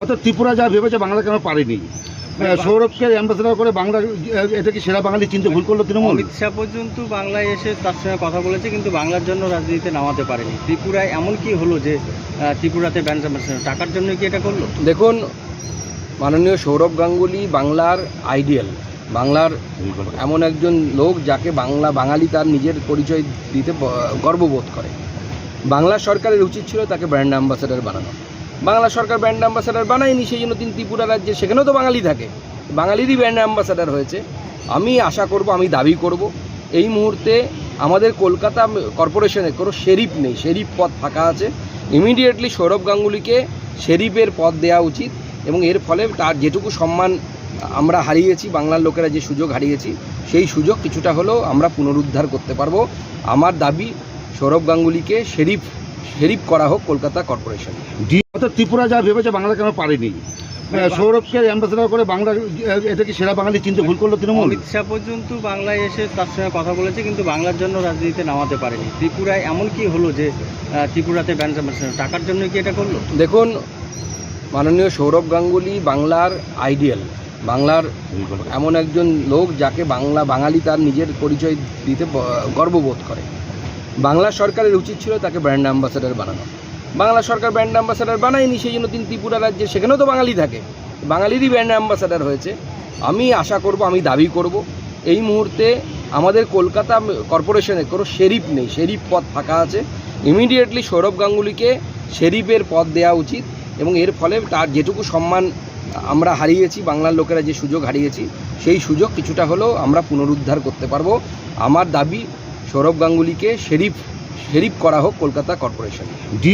অর্থাৎ ত্রিপুরা যা ভেবেছে বাংলা কেন পারেনি, সৌরভকে অ্যাম্বাসেডর করে বাংলা, এটা কি সেরা বাঙালি চিনতে ভুল করলো তৃণমূল? অমিত শাহ পর্যন্ত বাংলায় এসে তার সঙ্গে কথা বলেছে, কিন্তু বাংলার জন্য রাজনীতিতে নামাতে পারেনি। ত্রিপুরায় এমন কি হলো যে ত্রিপুরাতে ব্যান্ড অ্যাম্বাসেডর টাকার জন্য কি এটা করলো? দেখুন, মাননীয় সৌরভ গাঙ্গুলি বাংলার আইডিয়াল, বাংলার এমন একজন লোক যাকে বাঙালি তার নিজের পরিচয় দিতে গর্ববোধ করে। বাংলা সরকারের উচিত ছিল তাকে ব্র্যান্ড অ্যাম্বাসেডর বানানো। বাংলা সরকার ব্র্যান্ড অ্যাম্বাসেডর বানায়নি, সেই জন্য তিনি ত্রিপুরা রাজ্যে, সেখানেও তো বাঙালি থাকে, বাঙালিরই ব্র্যান্ড অ্যাম্বাসেডর হয়েছে। আমি আশা করব, আমি দাবি করব, এই মুহূর্তে আমাদের কলকাতা কর্পোরেশনে কোনো শেরিফ নেই, শেরিফ পদ ফাঁকা আছে। ইমিডিয়েটলি সৌরভ গাঙ্গুলিকে শেরিফের পদ দেওয়া উচিত, এবং এর ফলে তার যেটুকু সম্মান আমরা হারিয়েছি, বাংলার লোকেরা যে সুযোগ হারিয়েছি, সেই সুযোগ কিছুটা হলেও আমরা পুনরুদ্ধার করতে পারবো। আমার দাবি, সৌরভ গাঙ্গুলিকে শেরিফ করা হোক কলকাতা কর্পোরেশন। অর্থাৎ ত্রিপুরা যা ভেবেছে বাংলা কেন পারেনি, সৌরভকে অ্যাম্বাসেডর করে বাংলা, এটা কি সেরা বাঙালি চিনতে ভুল করলো তৃণমূল? অমিত শাহ পর্যন্ত বাংলায় এসে তার সঙ্গে কথা বলেছে, কিন্তু বাংলার জন্য রাজনীতিতে নামাতে পারেনি। ত্রিপুরায় এমন কি হলো যে ত্রিপুরাতে ব্যান্ড অ্যাম্বাসেডর টাকার জন্য কি এটা করলো? দেখুন, মাননীয় সৌরভ গাঙ্গুলি বাংলার আইডিয়াল, বাংলার এমন একজন লোক যাকে বাঙালি তার নিজের পরিচয় দিতে গর্ববোধ করে। বাংলা সরকারের উচিত ছিল তাকে ব্র্যান্ড অ্যাম্বাসেডর বানানো। বাংলা সরকার ব্র্যান্ড অ্যাম্বাসেডর বানায়নি, সেই জন্য তিনি ত্রিপুরা রাজ্যে, সেখানেও তো বাঙালি থাকে, বাঙালিরই ব্র্যান্ড অ্যাম্বাসেডর হয়েছে। আমি আশা করব, আমি দাবি করব, এই মুহূর্তে আমাদের কলকাতা কর্পোরেশনে কোনো শেরিফ নেই, শেরিফ পদ ফাঁকা আছে। ইমিডিয়েটলি সৌরভ গাঙ্গুলিকে শেরিফের পদ দেওয়া উচিত, এবং এর ফলে তার যেটুকু সম্মান আমরা হারিয়েছি, বাংলার লোকেরা যে সুযোগ হারিয়েছি, সেই সুযোগ কিছুটা হলেও আমরা পুনরুদ্ধার করতে পারবো। আমার দাবি, সৌরভ গাঙ্গুলিকে শেরিফ করা হোক কলকাতা কর্পোরেশন।